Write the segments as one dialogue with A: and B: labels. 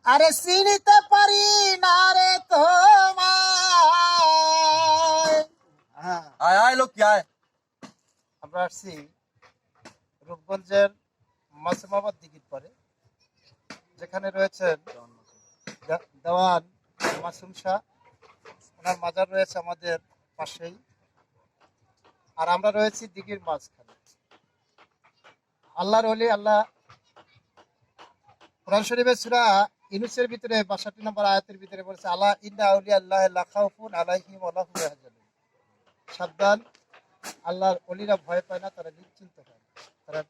A: আরে চিনিতে পারি না রে তোমায়। হ্যাঁ,
B: আয় আয় লোক কি আয়।
A: আমরা আসছি রূপগঞ্জের মাসুমাবাদ দিঘির পরে, যেখানে রয়েছেন দেওয়ান মাসুম শাহ। ওনার মাজার রয়েছে আমাদের পাশেই, আর আমরা রয়েছি দিঘির মাঝখানে। আল্লাহর ওলি আল্লাহ কোরআন শরীফের সূরা ইউনূসের ভিতরে ৬২ নম্বর আয়াতের ভিতরে বলেছে, আলা ইন্না আউলিয়া আল্লাহি লা খাউফুন আলাইহিম ওয়া লা হুম ইয়াহজানুন। সাবধান, আল্লাহর ওলিরা ভয় পায় না, তারা নিশ্চিন্ত হয়, তারা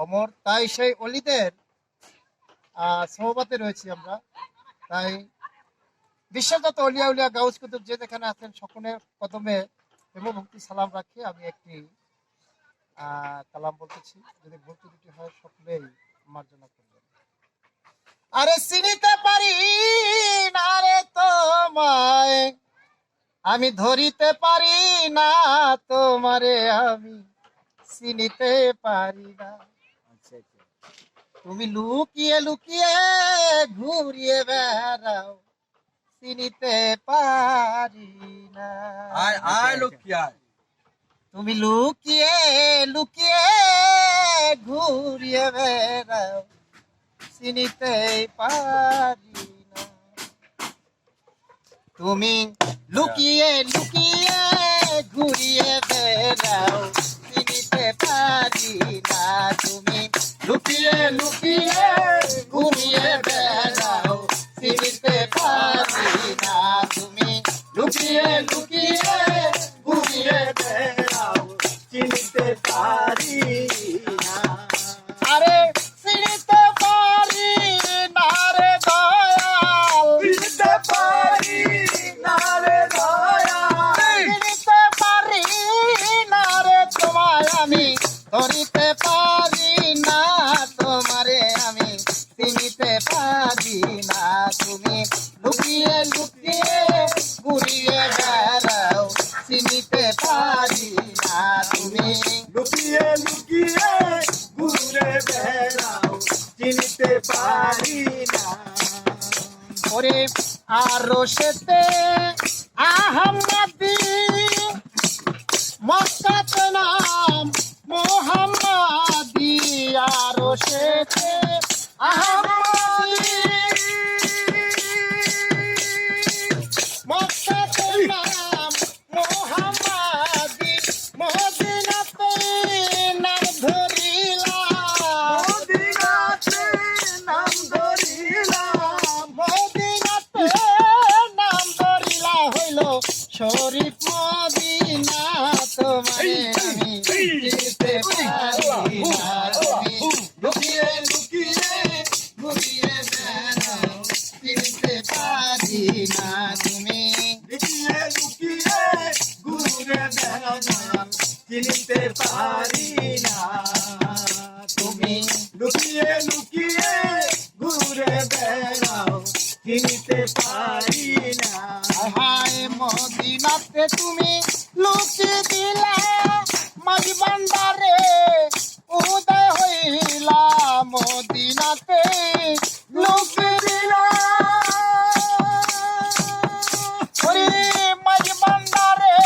A: অমর। তাই সেই ওলিদের সোহবতে রয়েছি আমরা। তাই বিশ্বের যত অলিয়া উলিয়া গাউস কুতুব যে যেখানে আছেন সকলের কদমে ভক্তি সালাম রাখি আমি একটি কালাম বলতেছি। যদি ভুল ত্রুটি হয় সকলেই মার্জনা করবেন। আরে চিনিতে পারি না রে তোমায়, আমি ধরিতে পারি না তোমারে, আমি চিনিতে পারি না। তুমি লুকিয়ে লুকিয়ে ঘুরিয়ে বেড়াও, চিনিতে পারি না।
B: আয় আয় লোক কি আয়।
A: তুমি লুকিয়ে লুকিয়ে ঘুরিয়ে বেড়াও, চিনিতে পারি না। তুমি লুকিয়ে লুকিয়ে ঘুরিয়ে বেড়াও, চিনিতে পারি না। তুমি লুকিয়ে লুকিয়ে ঘুরিয়ে বেড়াও, চিনিতে পারি না। তুমি লুকিয়ে লুকিয়ে ঘুরিয়ে বেড়াও, চিনিতে পারি না। আরে চিনিতে পারি না রে দয়াল, চিনিতে পারি না রে দয়াল, চিনিতে পারি না রে তোমায়, আমি ধরিতে পারি না তোমারে, আমি চিনিতে পারি না। তুমি লুকিয়ে লুকিয়ে ঘুরিয়ে বেড়াও, চিনিতে পারি না। তুমি
C: লুকিয়ে লুকিয়ে ঘুরে বেড়াও, চিনতে পারি না।
A: ওরে আরো সেতে আহমদি, মক্কাতে নাম মোহাম্মদি। আরো সেতে আহমদি, মক্কাতে নাম মোহাম্মদি। মদিনাতে নাম ধরিলাম,
C: মদিনাতে নাম ধরিলাম,
A: মদিনাতে নাম ধরিলা হইল শরীফ মদিনা। তোমারে আমি চিনতে পারি না। তুমি লুকিয়ে লুকিয়ে ঘুরিয়ে বেড়াও, চিনতে পারি না। তুমি
C: লুকিয়ে লুকিয়ে ঘুরে বেড়াও, চিনতে পারি না।
A: তুমি
C: লুকিয়ে লুকিয়ে ঘুরে বেড়াও, চিনতে পারি না।
A: হায় মদিনাতে তুমি লুকিয়ে দিলা, মাঝ ভান্ডারে উদয় হইলা। মদিনাতে লুকিয়ে দিলা, ওরে মাঝ ভান্ডারে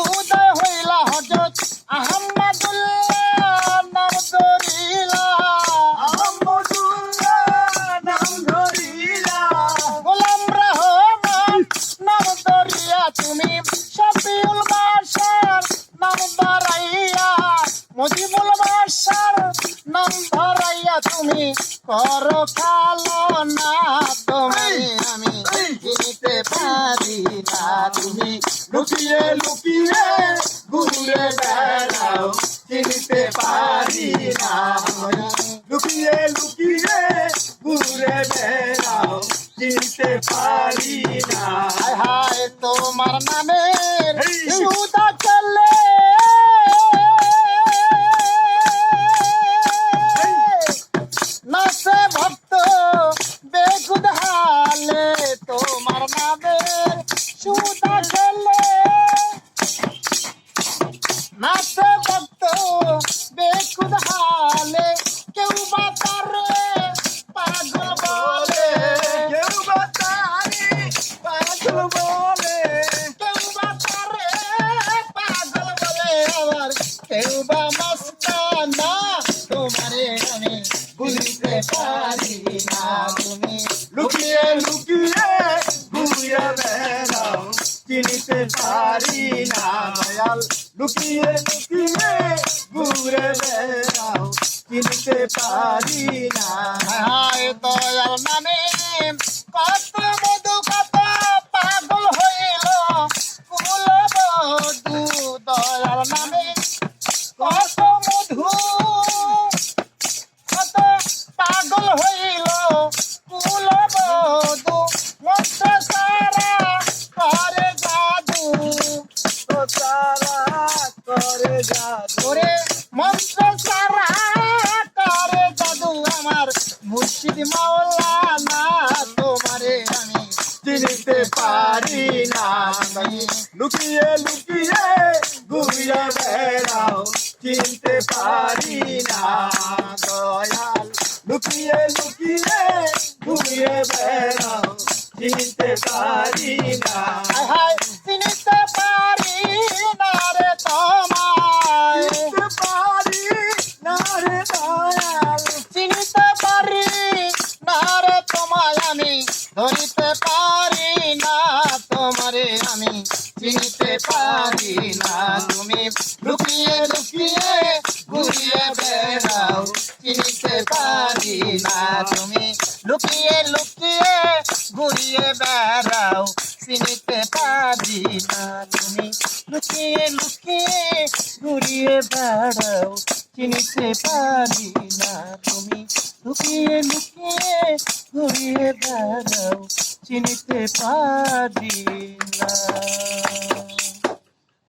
A: উদয় হইলা। হযরত আহমদুল্লাহ নাম ধরিলা,
C: আহমদুল্লাহ নাম ধরিলাম,
A: গোলাম রহমান নাম ধরিয়া। তুমি শফিউল বাশার নাম ধরাইয়া, মুজিবুল বাশার নাম ধরাইয়া। তুমি করো কালো না, তোমারে আমি চিনতে পারি না। তুমি
C: লুকিয়ে লুকিয়ে ঘুরে বেড়াও, চিনতে পারি না। লুকিয়ে লুকিয়ে ঘুরে বেড়াও, চিনতে পারি না।
A: হায় হায় তোমার নামের সুদা চলে, নাচে ভক্ত বেগুদ হালে। তোমার নামের সুদা চলে, নাচে ভক্ত বেগুদ হালে। কেউ বা তারে পাগল বলে, পারি না তুমি
C: লুকিয়ে লুকিয়ে ঘুরে বেড়াও চিনতে পারি না দয়াল লুকিয়ে লুকিয়ে ঘুরে বেড়াও চিনতে পারি না
A: হায় দয়াল নামে কত মধু কত পাগল হইল কুলবধূ দয়াল নামে কত মধু কত পাগল হইল কুলবধূ মন্ত্র সারা করে জাদু
C: তো তারা করে জাদু
A: ওরে মন্ত্র সারা করে জাদু আমার মুর্শিদ মাওলানা তোমারে আমি
C: চিনতে পারি না লুকিয়ে লুকিয়ে ঘুরে বেড়াও চিনতে পারি না দয়াল লুকিয়ে লুকিয়ে ঘুরে বেড়াও চিনতে পারি না
A: হায় চিনিতে পারি না রে তোমায়
C: চিনতে পারি না রে দয়াল
A: চিনিতে পারি না রে তোমায় আমি ধরিতে পারি না তোমারে আমি চিনিতে পারি না তুমি লুকিয়ে লুকিয়ে ঘুরিয়ে বেড়াও চিনিতে পারি না তুমি লুকিয়ে লুকিয়ে ঘুরিয়ে বেড়াও চিনিতে পারি না তুমি লুকিয়ে লুকিয়ে ঘুরিয়ে বেড়াও চিনিতে পারি না তুমি লুকিয়ে লুকিয়ে ঘুরিয়ে বেড়াও চিনিতে পারি না